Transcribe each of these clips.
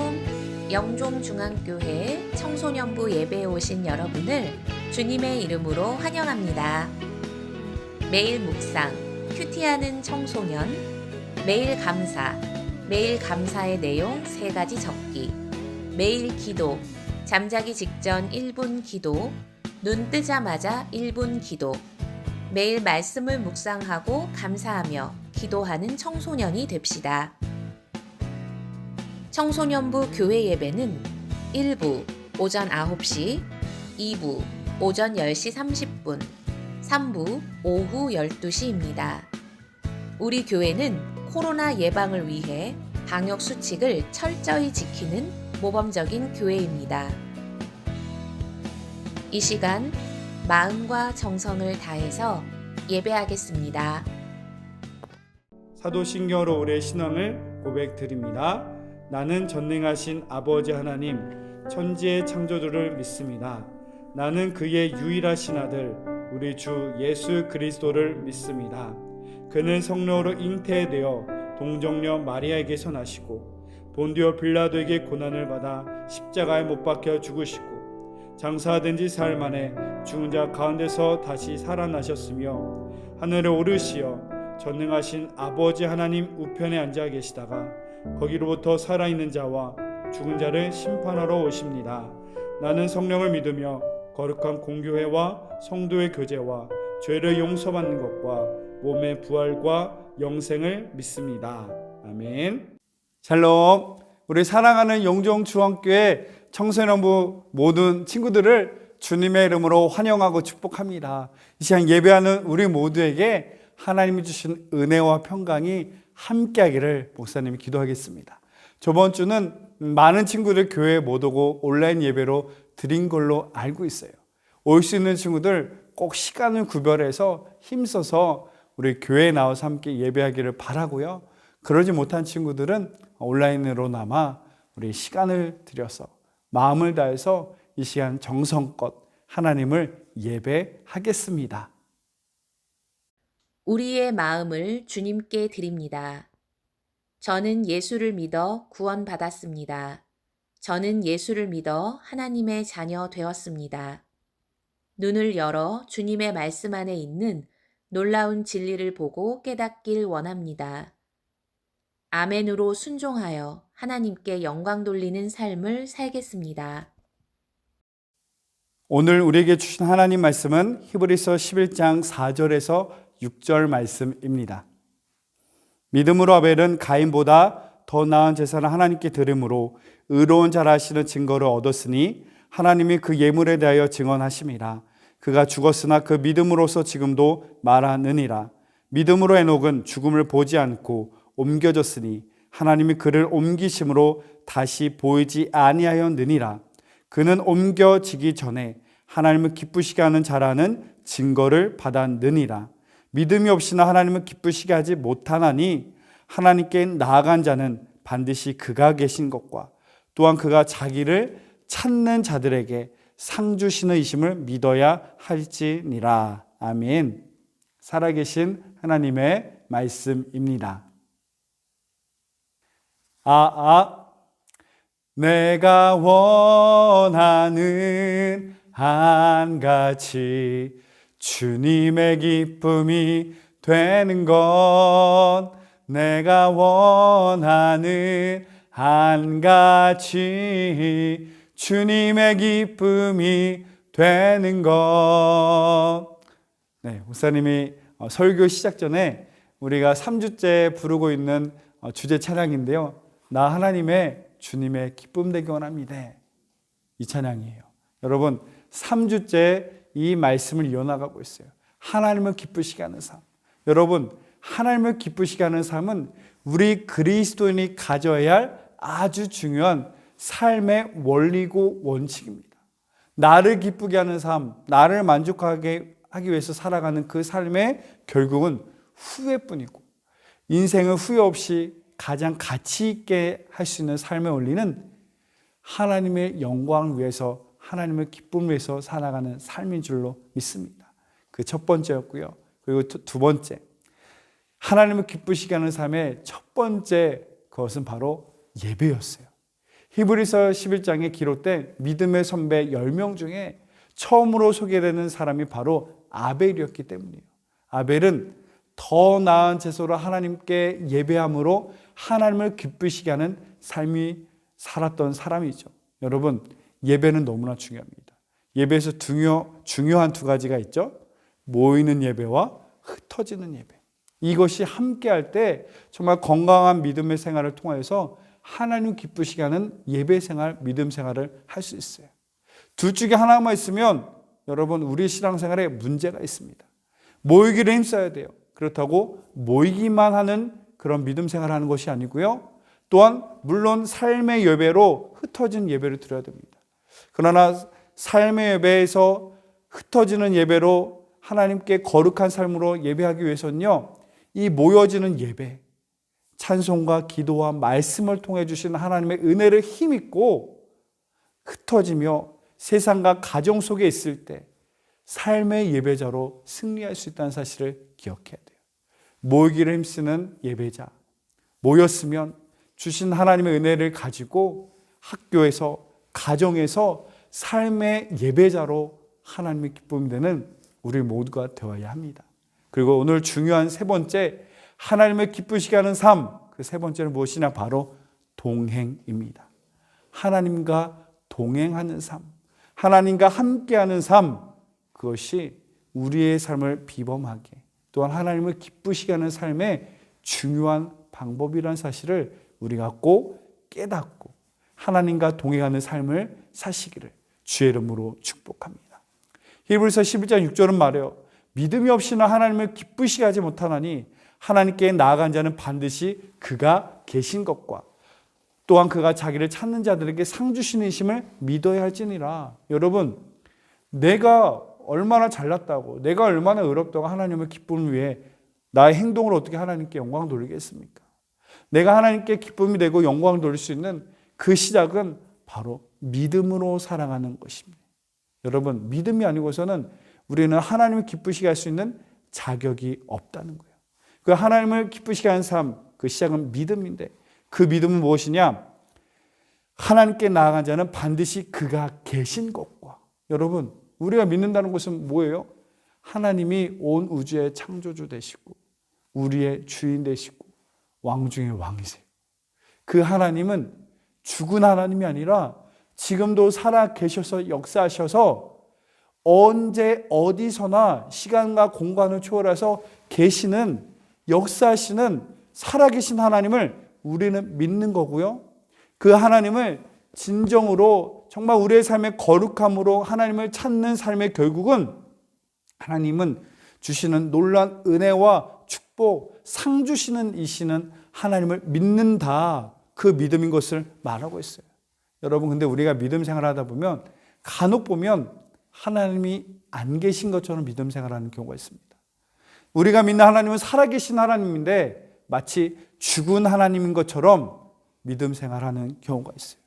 샬롬, 영종중앙교회 청소년부 예배에 오신 여러분을 주님의 이름으로 환영합니다. 매일 묵상, 큐티하는 청소년, 매일 감사, 매일 감사의 내용 3가지 적기, 매일 기도, 잠자기 직전 1분 기도, 눈 뜨자마자 1분 기도, 매일 말씀을 묵상하고 감사하며 기도하는 청소년이 됩시다. 청소년부 교회 예배는 1부 오전 9시, 2부 오전 10시 30분, 3부 오후 12시입니다. 우리 교회는 코로나 예방을 위해 방역 수칙을 철저히 지키는 모범적인 교회입니다. 이 시간 마음과 정성을 다해서 예배하겠습니다. 사도신경으로 우리의 신앙을 고백드립니다. 나는 전능하신 아버지 하나님, 천지의 창조주를 믿습니다. 나는 그의 유일하신 아들, 우리 주 예수 그리스도를 믿습니다. 그는 성령으로 잉태되어 동정녀 마리아에게서 나시고 본디오 빌라도에게 고난을 받아 십자가에 못 박혀 죽으시고 장사된 지 사흘 만에 죽은 자 가운데서 다시 살아나셨으며 하늘에 오르시어 전능하신 아버지 하나님 우편에 앉아 계시다가 거기로부터 살아있는 자와 죽은 자를 심판하러 오십니다. 나는 성령을 믿으며 거룩한 공교회와 성도의 교제와 죄를 용서받는 것과 몸의 부활과 영생을 믿습니다. 아멘. 샬롬. 우리 사랑하는 영종중앙교회 청소년부 모든 친구들을 주님의 이름으로 환영하고 축복합니다. 이 시간 예배하는 우리 모두에게 하나님이 주신 은혜와 평강이 함께하기를 목사님이 기도하겠습니다. 저번 주는 많은 친구들 교회에 못 오고 온라인 예배로 드린 걸로 알고 있어요. 올 수 있는 친구들 꼭 시간을 구별해서 힘써서 우리 교회에 나와서 함께 예배하기를 바라고요. 그러지 못한 친구들은 온라인으로나마 우리 시간을 들여서 마음을 다해서 이 시간 정성껏 하나님을 예배하겠습니다. 우리의 마음을 주님께 드립니다. 저는 예수를 믿어 구원받았습니다. 저는 예수를 믿어 하나님의 자녀 되었습니다. 눈을 열어 주님의 말씀 안에 있는 놀라운 진리를 보고 깨닫길 원합니다. 아멘으로 순종하여 하나님께 영광 돌리는 삶을 살겠습니다. 오늘 우리에게 주신 하나님 말씀은 히브리서 11장 4절에서 6절 말씀입니다. 믿음으로 아벨은 가인보다 더 나은 제사를 하나님께 드림으로 의로운 자라 하시는 증거를 얻었으니 하나님이 그 예물에 대하여 증언하심이라. 그가 죽었으나 그 믿음으로서 지금도 말하느니라. 믿음으로 에녹은 죽음을 보지 않고 옮겨졌으니 하나님이 그를 옮기심으로 다시 보이지 아니하였느니라. 그는 옮겨지기 전에 하나님을 기쁘시게 하는 자라는 증거를 받았느니라. 믿음이 없이나 하나님을 기쁘시게 하지 못하나니 하나님께 나아간 자는 반드시 그가 계신 것과 또한 그가 자기를 찾는 자들에게 상 주시는 이심을 믿어야 할지니라. 아멘. 살아계신 하나님의 말씀입니다. 내가 원하는 한 가지 주님의 기쁨이 되는 것, 내가 원하는 한 가지 주님의 기쁨이 되는 것. 네, 목사님이 설교 시작 전에 우리가 3주째 부르고 있는 주제 찬양인데요. 나 하나님의 주님의 기쁨 되기 원합니다. 이 찬양이에요. 여러분, 3주째 이 말씀을 이어나가고 있어요. 하나님을 기쁘시게 하는 삶. 여러분, 하나님을 기쁘시게 하는 삶은 우리 그리스도인이 가져야 할 아주 중요한 삶의 원리고 원칙입니다. 나를 기쁘게 하는 삶, 나를 만족하게 하기 위해서 살아가는 그 삶의 결국은 후회뿐이고, 인생은 후회 없이 가장 가치 있게 할 수 있는 삶의 원리는 하나님의 영광을 위해서, 하나님의 기쁨을 위해서 살아가는 삶인 줄로 믿습니다. 그 첫 번째였고요. 그리고 두 번째, 하나님을 기쁘시게 하는 삶의 첫 번째 그것은 바로 예배였어요. 히브리서 11장에 기록된 믿음의 선배 10명 중에 처음으로 소개되는 사람이 바로 아벨이었기 때문이에요. 아벨은 더 나은 제사로 하나님께 예배함으로 하나님을 기쁘시게 하는 삶이 살았던 사람이죠. 여러분, 예배는 너무나 중요합니다. 예배에서 중요한 두 가지가 있죠. 모이는 예배와 흩어지는 예배. 이것이 함께할 때 정말 건강한 믿음의 생활을 통해서 하나님 기쁘시게 하는 예배 생활, 믿음 생활을 할 수 있어요. 둘 중에 하나만 있으면 여러분, 우리 신앙생활에 문제가 있습니다. 모이기를 힘써야 돼요. 그렇다고 모이기만 하는 그런 믿음 생활을 하는 것이 아니고요. 또한 물론 삶의 예배로 흩어진 예배를 드려야 됩니다. 그러나 삶의 예배에서 흩어지는 예배로 하나님께 거룩한 삶으로 예배하기 위해서는요, 이 모여지는 예배, 찬송과 기도와 말씀을 통해 주신 하나님의 은혜를 힘입고 흩어지며 세상과 가정 속에 있을 때 삶의 예배자로 승리할 수 있다는 사실을 기억해야 돼요. 모이기를 힘쓰는 예배자, 모였으면 주신 하나님의 은혜를 가지고 학교에서, 가정에서 삶의 예배자로 하나님의 기쁨이 되는 우리 모두가 되어야 합니다. 그리고 오늘 중요한 세 번째, 하나님을 기쁘시게 하는 삶, 그 세 번째는 무엇이냐? 바로 동행입니다. 하나님과 동행하는 삶, 하나님과 함께하는 삶, 그것이 우리의 삶을 비범하게, 또한 하나님을 기쁘시게 하는 삶의 중요한 방법이라는 사실을 우리가 꼭 깨닫고 하나님과 동행하는 삶을 사시기를 주의 이름으로 축복합니다. 히브리서 11장 6절은 말해요. 믿음이 없이는 하나님을 기쁘시게 하지 못하나니 하나님께 나아간 자는 반드시 그가 계신 것과 또한 그가 자기를 찾는 자들에게 상 주시는 이심을 믿어야 할지니라. 여러분, 내가 얼마나 잘났다고, 내가 얼마나 의롭다고 하나님의 기쁨을 위해 나의 행동을 어떻게 하나님께 영광 돌리겠습니까? 내가 하나님께 기쁨이 되고 영광을 돌릴 수 있는 그 시작은 바로 믿음으로 살아가는 것입니다. 여러분, 믿음이 아니고서는 우리는 하나님을 기쁘시게 할 수 있는 자격이 없다는 거예요. 그 하나님을 기쁘시게 하는 삶, 그 시작은 믿음인데 그 믿음은 무엇이냐? 하나님께 나아간 자는 반드시 그가 계신 것과, 여러분, 우리가 믿는다는 것은 뭐예요? 하나님이 온 우주의 창조주 되시고 우리의 주인 되시고 왕 중의 왕이세요. 그 하나님은 죽은 하나님이 아니라 지금도 살아 계셔서 역사하셔서 언제 어디서나 시간과 공간을 초월해서 계시는, 역사하시는 살아계신 하나님을 우리는 믿는 거고요. 그 하나님을 진정으로 정말 우리의 삶의 거룩함으로 하나님을 찾는 삶의 결국은 하나님은 주시는 놀라운 은혜와 축복, 상 주시는 이시는 하나님을 믿는다. 그 믿음인 것을 말하고 있어요. 여러분, 근데 우리가 믿음 생활하다 보면 간혹 보면 하나님이 안 계신 것처럼 믿음 생활하는 경우가 있습니다. 우리가 믿는 하나님은 살아계신 하나님인데 마치 죽은 하나님인 것처럼 믿음 생활하는 경우가 있어요.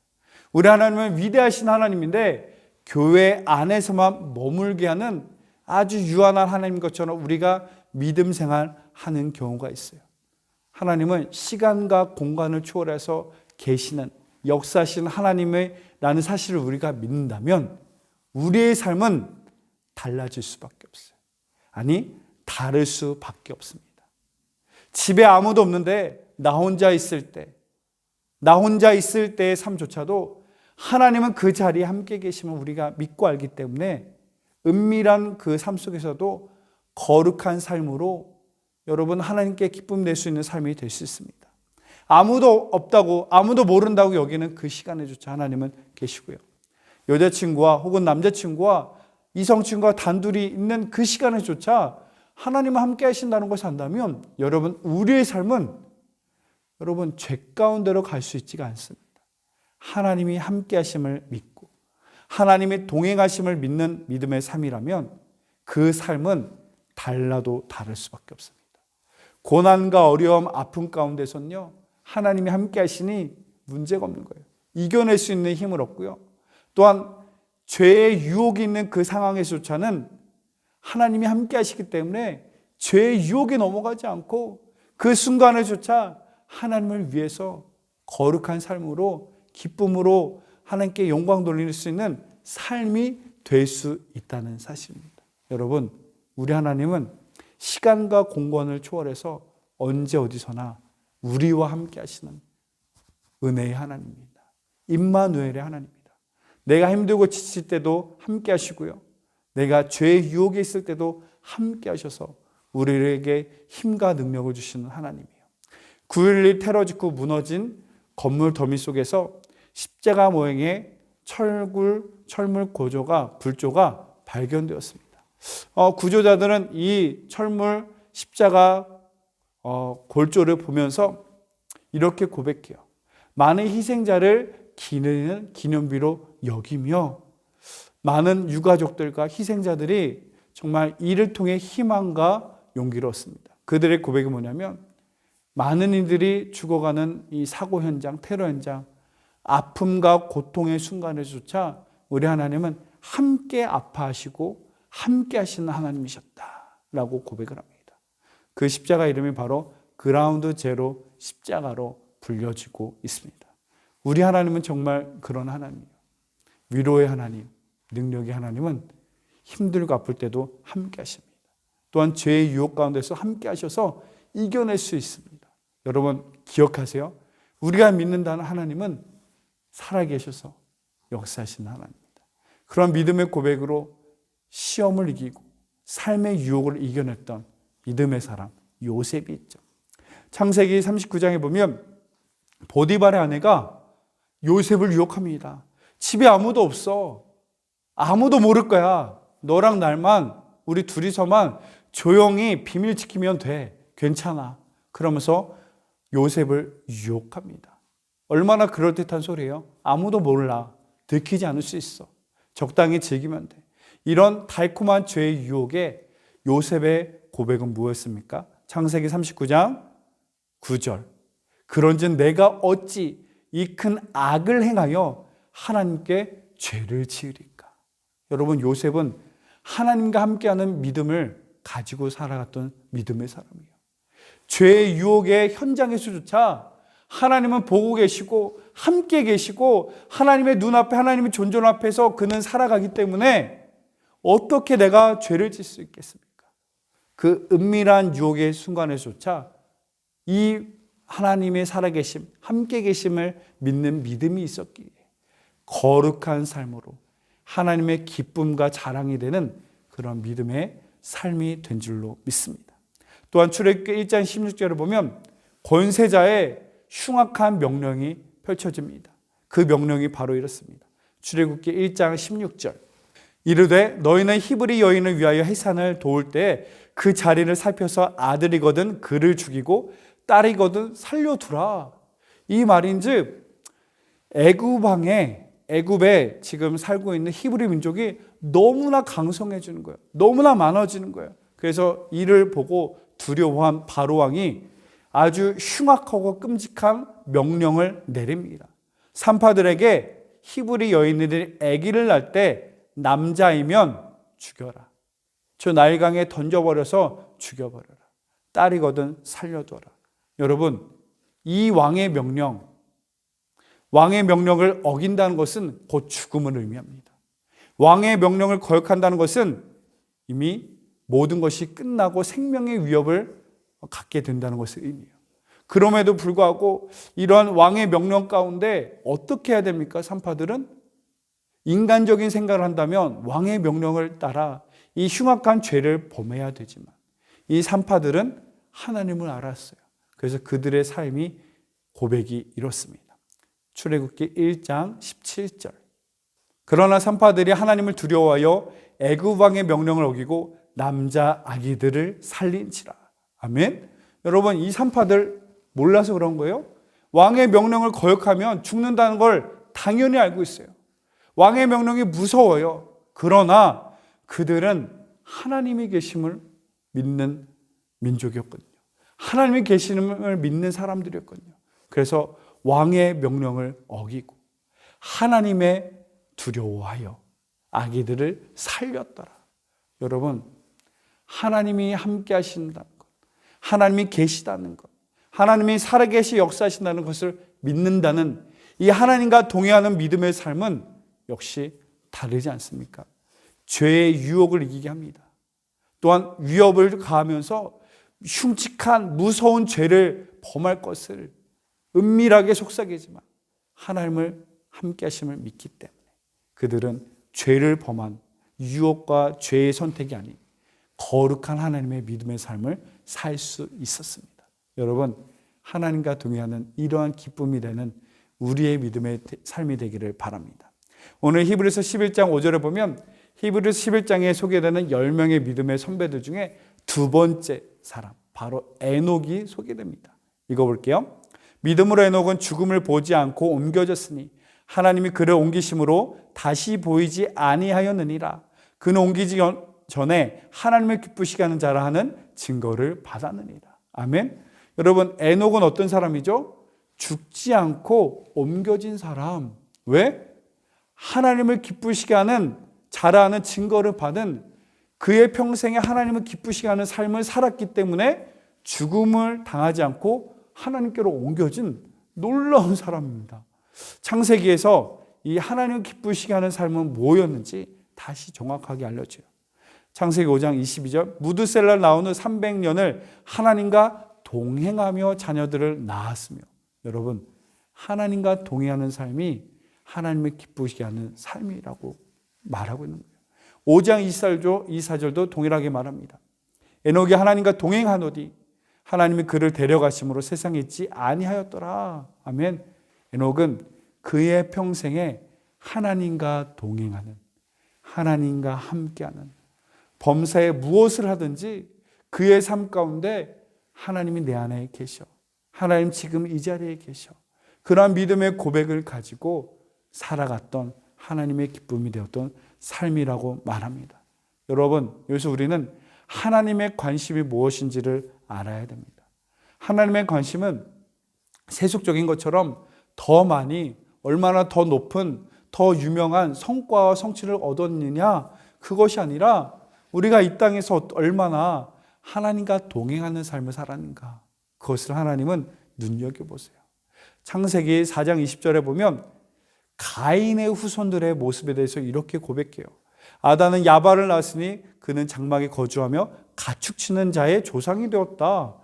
우리 하나님은 위대하신 하나님인데 교회 안에서만 머물게 하는 아주 유한한 하나님인 것처럼 우리가 믿음 생활하는 경우가 있어요. 하나님은 시간과 공간을 초월해서 계시는, 역사하시는 하나님이라는 사실을 우리가 믿는다면 우리의 삶은 달라질 수밖에 없어요. 아니, 다를 수밖에 없습니다. 집에 아무도 없는데 나 혼자 있을 때의 삶조차도 하나님은 그 자리에 함께 계시면 우리가 믿고 알기 때문에 은밀한 그 삶 속에서도 거룩한 삶으로 여러분 하나님께 기쁨 낼 수 있는 삶이 될 수 있습니다. 아무도 없다고, 아무도 모른다고 여기는 그 시간에조차 하나님은 계시고요. 여자친구와 혹은 남자친구와 이성친구와 단둘이 있는 그 시간에조차 하나님은 함께 하신다는 것을 안다면 여러분, 우리의 삶은 여러분 죄 가운데로 갈 수 있지가 않습니다. 하나님이 함께 하심을 믿고 하나님의 동행하심을 믿는 믿음의 삶이라면 그 삶은 달라도 다를 수밖에 없습니다. 고난과 어려움, 아픔 가운데서는요, 하나님이 함께 하시니 문제가 없는 거예요. 이겨낼 수 있는 힘을 얻고요. 또한 죄의 유혹이 있는 그 상황에서조차는 하나님이 함께 하시기 때문에 죄의 유혹에 넘어가지 않고 그 순간에조차 하나님을 위해서 거룩한 삶으로 기쁨으로 하나님께 영광 돌릴 수 있는 삶이 될 수 있다는 사실입니다. 여러분, 우리 하나님은 시간과 공간을 초월해서 언제 어디서나 우리와 함께 하시는 은혜의 하나님입니다. 임마누엘의 하나님입니다. 내가 힘들고 지칠 때도 함께 하시고요. 내가 죄의 유혹에 있을 때도 함께 하셔서 우리에게 힘과 능력을 주시는 하나님이에요. 9.11 테러 직후 무너진 건물 더미 속에서 십자가 모양의 철물 불조가 발견되었습니다. 구조자들은 이 철물 십자가 골조를 보면서 이렇게 고백해요. 많은 희생자를 기리는 기념비로 여기며 많은 유가족들과 희생자들이 정말 이를 통해 희망과 용기를 얻습니다. 그들의 고백이 뭐냐면 많은 이들이 죽어가는 이 사고 현장, 테러 현장, 아픔과 고통의 순간에조차 우리 하나님은 함께 아파하시고 함께 하시는 하나님이셨다라고 고백을 합니다. 그 십자가 이름이 바로 그라운드 제로 십자가로 불려지고 있습니다. 우리 하나님은 정말 그런 하나님이에요. 위로의 하나님, 능력의 하나님은 힘들고 아플 때도 함께 하십니다. 또한 죄의 유혹 가운데서 함께 하셔서 이겨낼 수 있습니다. 여러분 기억하세요. 우리가 믿는다는 하나님은 살아계셔서 역사하시는 하나님입니다. 그런 믿음의 고백으로 시험을 이기고 삶의 유혹을 이겨냈던 믿음의 사람 요셉이 있죠. 창세기 39장에 보면 보디발의 아내가 요셉을 유혹합니다. 집에 아무도 없어. 아무도 모를 거야. 너랑 날만 우리 둘이서만 조용히 비밀 지키면 돼. 괜찮아. 그러면서 요셉을 유혹합니다. 얼마나 그럴듯한 소리예요. 아무도 몰라. 들키지 않을 수 있어. 적당히 즐기면 돼. 이런 달콤한 죄의 유혹에 요셉의 고백은 무엇입니까? 창세기 39장 9절. 그런즉 내가 어찌 이 큰 악을 행하여 하나님께 죄를 지으리까? 여러분 요셉은 하나님과 함께하는 믿음을 가지고 살아갔던 믿음의 사람이에요. 죄의 유혹의 현장에서조차 하나님은 보고 계시고 함께 계시고 하나님의 눈앞에 하나님의 존존 앞에서 그는 살아가기 때문에 어떻게 내가 죄를 질 수 있겠습니까? 그 은밀한 유혹의 순간에조차 이 하나님의 살아계심, 함께 계심을 믿는 믿음이 있었기에 거룩한 삶으로 하나님의 기쁨과 자랑이 되는 그런 믿음의 삶이 된 줄로 믿습니다. 또한 출애굽기 1장 16절을 보면 권세자의 흉악한 명령이 펼쳐집니다. 그 명령이 바로 이렇습니다. 출애굽기 1장 16절. 이르되 너희는 히브리 여인을 위하여 해산을 도울 때 그 자리를 살펴서 아들이거든 그를 죽이고 딸이거든 살려두라. 이 말인즉 애굽에 지금 살고 있는 히브리 민족이 너무나 강성해지는 거예요. 너무나 많아지는 거예요. 그래서 이를 보고 두려워한 바로 왕이 아주 흉악하고 끔찍한 명령을 내립니다. 산파들에게 히브리 여인들이 아기를 낳을 때 남자이면 죽여라. 저 나일강에 던져버려서 죽여버려라. 딸이거든 살려둬라. 여러분 이 왕의 명령을 어긴다는 것은 곧 죽음을 의미합니다. 왕의 명령을 거역한다는 것은 이미 모든 것이 끝나고 생명의 위협을 갖게 된다는 것을 의미해요. 그럼에도 불구하고 이러한 왕의 명령 가운데 어떻게 해야 됩니까? 산파들은 인간적인 생각을 한다면 왕의 명령을 따라 이 흉악한 죄를 범해야 되지만 이 산파들은 하나님을 알았어요. 그래서 그들의 삶이 고백이 이렇습니다. 출애굽기 1장 17절. 그러나 산파들이 하나님을 두려워하여 애굽 왕의 명령을 어기고 남자 아기들을 살린지라. 아멘. 여러분 이 산파들 몰라서 그런 거예요? 왕의 명령을 거역하면 죽는다는 걸 당연히 알고 있어요. 왕의 명령이 무서워요. 그러나 그들은 하나님이 계심을 믿는 민족이었거든요. 하나님이 계심을 믿는 사람들이었거든요. 그래서 왕의 명령을 어기고 하나님의 두려워하여 아기들을 살렸더라. 여러분 하나님이 함께 하신다는 것, 하나님이 계시다는 것, 하나님이 살아계시 역사하신다는 것을 믿는다는 이 하나님과 동행하는 믿음의 삶은 역시 다르지 않습니까? 죄의 유혹을 이기게 합니다. 또한 위협을 가하면서 흉측한 무서운 죄를 범할 것을 은밀하게 속삭이지만 하나님을 함께 하심을 믿기 때문에 그들은 죄를 범한 유혹과 죄의 선택이 아닌 거룩한 하나님의 믿음의 삶을 살 수 있었습니다. 여러분, 하나님과 동행하는 이러한 기쁨이 되는 우리의 믿음의 삶이 되기를 바랍니다. 오늘 히브리서 11장 5절에 보면 히브리서 11장에 소개되는 10명의 믿음의 선배들 중에 두 번째 사람, 바로 에녹이 소개됩니다. 읽어볼게요. 믿음으로 에녹은 죽음을 보지 않고 옮겨졌으니 하나님이 그를 옮기심으로 다시 보이지 아니하였느니라. 그는 옮기지 전에 하나님을 기쁘시게 하는 자라 하는 증거를 받았느니라. 아멘. 여러분, 에녹은 어떤 사람이죠? 죽지 않고 옮겨진 사람. 왜? 하나님을 기쁘시게 하는 자라 하는 증거를 받은 그의 평생에 하나님을 기쁘시게 하는 삶을 살았기 때문에 죽음을 당하지 않고 하나님께로 옮겨진 놀라운 사람입니다. 창세기에서 이 하나님을 기쁘시게 하는 삶은 뭐였는지 다시 정확하게 알려줘요. 창세기 5장 22절 무드셀라 나온 후 300년을 하나님과 동행하며 자녀들을 낳았으며. 여러분, 하나님과 동행하는 삶이 하나님을 기쁘시게 하는 삶이라고 말하고 있는 거예요. 5장 24절도 동일하게 말합니다. 에녹이 하나님과 동행하노니 하나님이 그를 데려가심으로 세상에 있지 아니하였더라. 아멘. 에녹은 그의 평생에 하나님과 동행하는, 하나님과 함께하는, 범사에 무엇을 하든지 그의 삶 가운데 하나님이 내 안에 계셔, 하나님 지금 이 자리에 계셔, 그러한 믿음의 고백을 가지고 살아갔던 하나님의 기쁨이 되었던 삶이라고 말합니다. 여러분, 여기서 우리는 하나님의 관심이 무엇인지를 알아야 됩니다. 하나님의 관심은 세속적인 것처럼 더 많이, 얼마나 더 높은, 더 유명한 성과와 성취를 얻었느냐, 그것이 아니라 우리가 이 땅에서 얼마나 하나님과 동행하는 삶을 살았는가, 그것을 하나님은 눈여겨보세요. 창세기 4장 20절에 보면 가인의 후손들의 모습에 대해서 이렇게 고백해요. 아담은 야발을 낳았으니 그는 장막에 거주하며 가축치는 자의 조상이 되었다.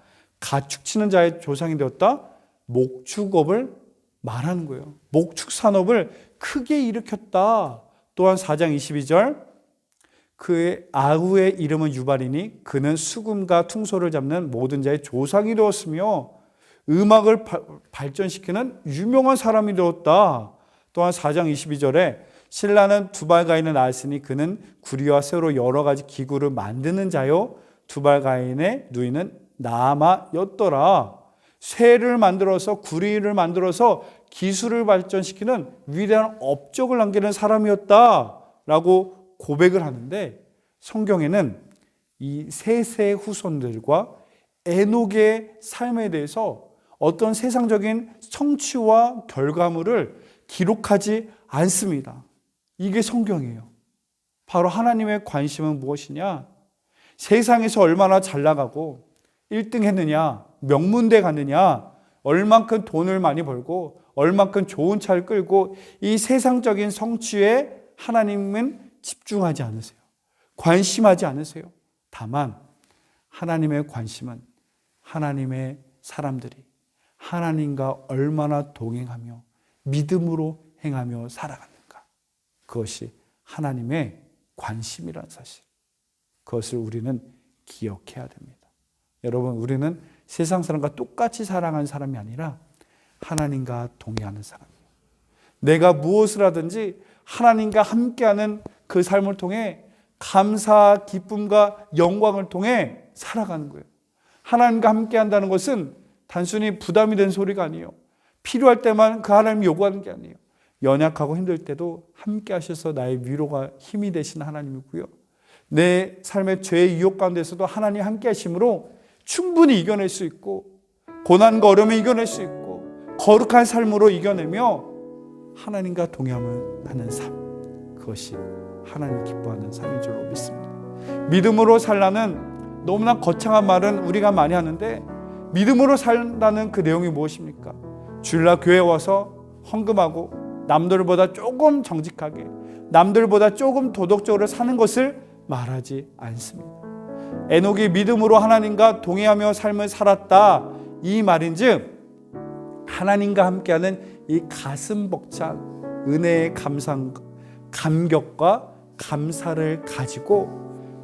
가축치는 자의 조상이 되었다. 목축업을 말하는 거예요. 목축 산업을 크게 일으켰다. 또한 4장 22절 그의 아우의 이름은 유발이니 그는 수금과 퉁소를 잡는 모든 자의 조상이 되었으며 음악을 발전시키는 유명한 사람이 되었다. 또한 4장 22절에 신라는 두발가인을 낳았으니 그는 구리와 쇠로 여러 가지 기구를 만드는 자요 두발가인의 누이는 나아마였더라. 쇠를 만들어서 구리를 만들어서 기술을 발전시키는 위대한 업적을 남기는 사람이었다라고 고백을 하는데, 성경에는 이 셋의 후손들과 에녹의 삶에 대해서 어떤 세상적인 성취와 결과물을 기록하지 않습니다. 이게 성경이에요. 바로 하나님의 관심은 무엇이냐? 세상에서 얼마나 잘 나가고 1등 했느냐, 명문대 갔느냐, 얼만큼 돈을 많이 벌고 얼만큼 좋은 차를 끌고, 이 세상적인 성취에 하나님은 집중하지 않으세요. 관심하지 않으세요. 다만 하나님의 관심은 하나님의 사람들이 하나님과 얼마나 동행하며 믿음으로 행하며 살아가는가, 그것이 하나님의 관심이라는 사실, 그것을 우리는 기억해야 됩니다. 여러분, 우리는 세상 사람과 똑같이 살아가는 사람이 아니라 하나님과 동행하는 사람이에요. 내가 무엇을 하든지 하나님과 함께하는 그 삶을 통해 감사, 기쁨과 영광을 통해 살아가는 거예요. 하나님과 함께한다는 것은 단순히 부담이 된 소리가 아니에요. 필요할 때만 그 하나님이 요구하는 게 아니에요. 연약하고 힘들 때도 함께 하셔서 나의 위로가 힘이 되신 하나님이고요. 내 삶의 죄의 유혹 가운데서도 하나님이 함께 하심으로 충분히 이겨낼 수 있고, 고난과 어려움을 이겨낼 수 있고, 거룩한 삶으로 이겨내며 하나님과 동행을 하는 삶, 그것이 하나님 기뻐하는 삶인 줄로 믿습니다. 믿음으로 살라는 너무나 거창한 말은 우리가 많이 하는데, 믿음으로 살라는 그 내용이 무엇입니까? 주일날 교회에 와서 헌금하고 남들보다 조금 정직하게, 남들보다 조금 도덕적으로 사는 것을 말하지 않습니다. 에녹이 믿음으로 하나님과 동행하며 삶을 살았다, 이 말인즉 하나님과 함께하는 이 가슴 벅찬 은혜의 감격과 감사를 가지고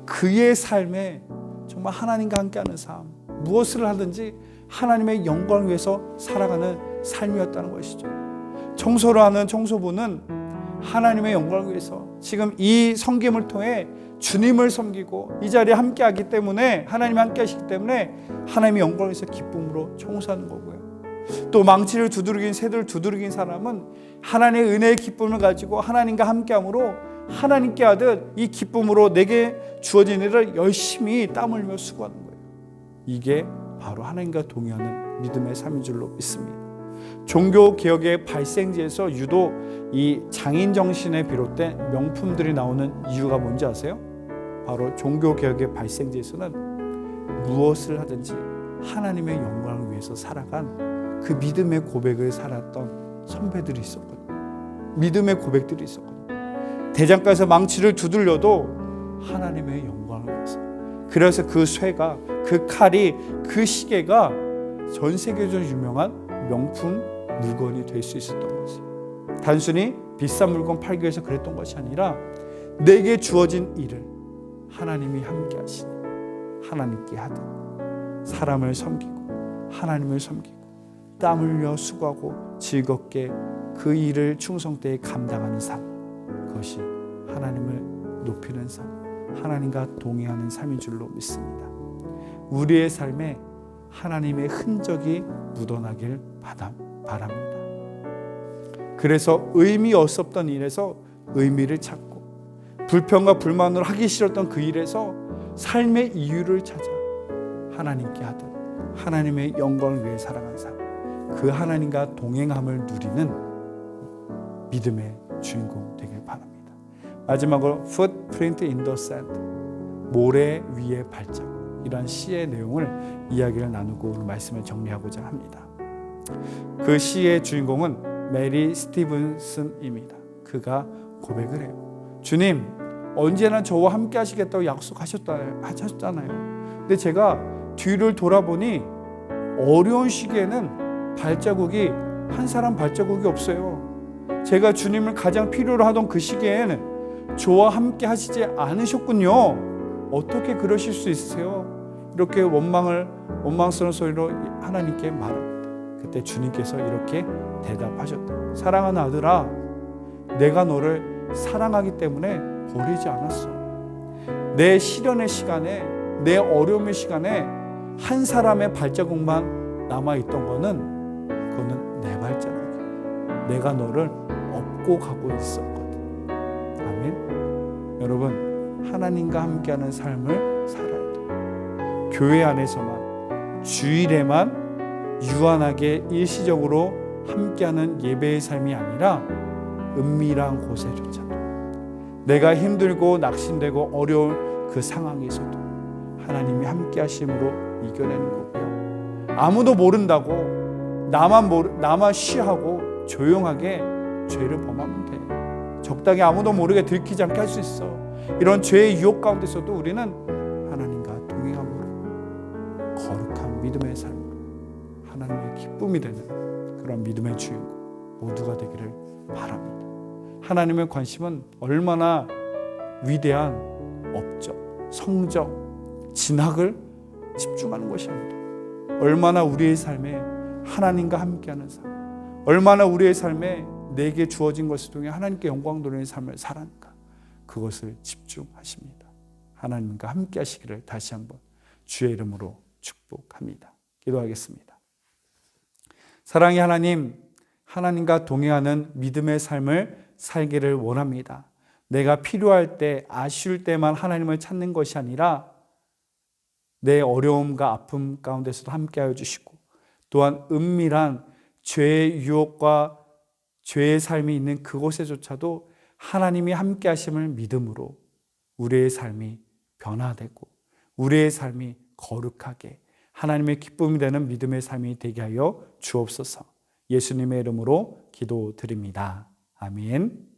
그의 삶에 정말 하나님과 함께하는 삶, 무엇을 하든지 하나님의 영광을 위해서 살아가는 삶이었다는 것이죠. 청소를 하는 청소부는 하나님의 영광을 위해서 지금 이 섬김을 통해 주님을 섬기고 이 자리에 함께하기 때문에, 하나님이 함께하시기 때문에 하나님의 영광을 위해서 기쁨으로 청소하는 거고요. 또 망치를 두드리긴, 새를 두드리긴 사람은 하나님의 은혜의 기쁨을 가지고 하나님과 함께함으로 하나님께 하듯 이 기쁨으로 내게 주어진 일을 열심히 땀 흘리며 수고하는 거예요. 이게 바로 하나님과 동의하는 믿음의 삶인 줄로 믿습니다. 종교개혁의 발생지에서 유독 이 장인 정신에 비롯된 명품들이 나오는 이유가 뭔지 아세요? 바로 종교개혁의 발생지에서는 무엇을 하든지 하나님의 영광을 위해서 살아간 그 믿음의 고백을 살았던 선배들이 있었거든요. 믿음의 고백들이 있었거든요. 대장간에서 망치를 두들려도 하나님의 영광을 위해서. 그래서 그 쇠가, 그 칼이, 그 시계가 전 세계적으로 유명한 명품 물건이 될 수 있었던 거지. 단순히 비싼 물건 팔기 위해서 그랬던 것이 아니라 내게 주어진 일을 하나님이 함께 하시니 하나님께 하듯 사람을 섬기고 하나님을 섬기고 땀 흘려 수고하고 즐겁게 그 일을 충성되이 감당하는 삶, 그것이 하나님을 높이는 삶, 하나님과 동행하는 삶인 줄로 믿습니다. 우리의 삶에 하나님의 흔적이 묻어나길 바랍니다. 그래서 의미 없었던 일에서 의미를 찾고, 불평과 불만으로 하기 싫었던 그 일에서 삶의 이유를 찾아 하나님께 하듯 하나님의 영광을 위해 살아간 삶, 그 하나님과 동행함을 누리는 믿음의 주인공 되길 바랍니다. 마지막으로 Footprint in the Sand, 모래 위의 발자국, 이런 시의 내용을 이야기를 나누고 오늘 말씀을 정리하고자 합니다. 그 시의 주인공은 메리 스티븐슨입니다. 그가 고백을 해요. 주님, 언제나 저와 함께 하시겠다고 약속하셨잖아요. 근데 제가 뒤를 돌아보니 어려운 시기에는 발자국이, 한 사람 발자국이 없어요. 제가 주님을 가장 필요로 하던 그 시기에는 저와 함께 하시지 않으셨군요. 어떻게 그러실 수 있으세요? 이렇게 원망스러운 소리로 하나님께 말합니다. 그때 주님께서 이렇게 대답하셨다. 사랑하는 아들아, 내가 너를 사랑하기 때문에 버리지 않았어. 내 시련의 시간에, 내 어려움의 시간에 한 사람의 발자국만 남아있던 그거는 내 발자국이야. 내가 너를 업고 가고 있었거든. 아멘. 여러분, 하나님과 함께하는 삶을 살아야 돼요. 교회 안에서만, 주일에만 유한하게 일시적으로 함께하는 예배의 삶이 아니라 은밀한 곳에조차도, 내가 힘들고 낙심되고 어려운 그 상황에서도 하나님이 함께 하심으로 이겨내는 거고요. 아무도 모른다고 나만 쉬하고 조용하게 죄를 범하면 돼. 적당히 아무도 모르게 들키지 않게 할 수 있어. 이런 죄의 유혹 가운데서도 우리는 하나님과 동행함으로 거룩한 믿음의 삶으로 하나님의 기쁨이 되는 그런 믿음의 주인공 모두가 되기를 바랍니다. 하나님의 관심은 얼마나 위대한 업적, 성적, 진학을 집중하는 것이 아니라 얼마나 우리의 삶에 하나님과 함께하는 삶, 얼마나 우리의 삶에 내게 주어진 것을 통해 하나님께 영광 돌리는 삶을 살아가는가, 그것을 집중하십니다. 하나님과 함께 하시기를 다시 한번 주의 이름으로 축복합니다. 기도하겠습니다. 사랑의 하나님, 하나님과 동행하는 믿음의 삶을 살기를 원합니다. 내가 필요할 때, 아쉬울 때만 하나님을 찾는 것이 아니라 내 어려움과 아픔 가운데서도 함께하여 주시고, 또한 은밀한 죄의 유혹과 죄의 삶이 있는 그곳에조차도 하나님이 함께 하심을 믿음으로 우리의 삶이 변화되고 우리의 삶이 거룩하게 하나님의 기쁨이 되는 믿음의 삶이 되게 하여 주옵소서. 예수님의 이름으로 기도드립니다. 아멘.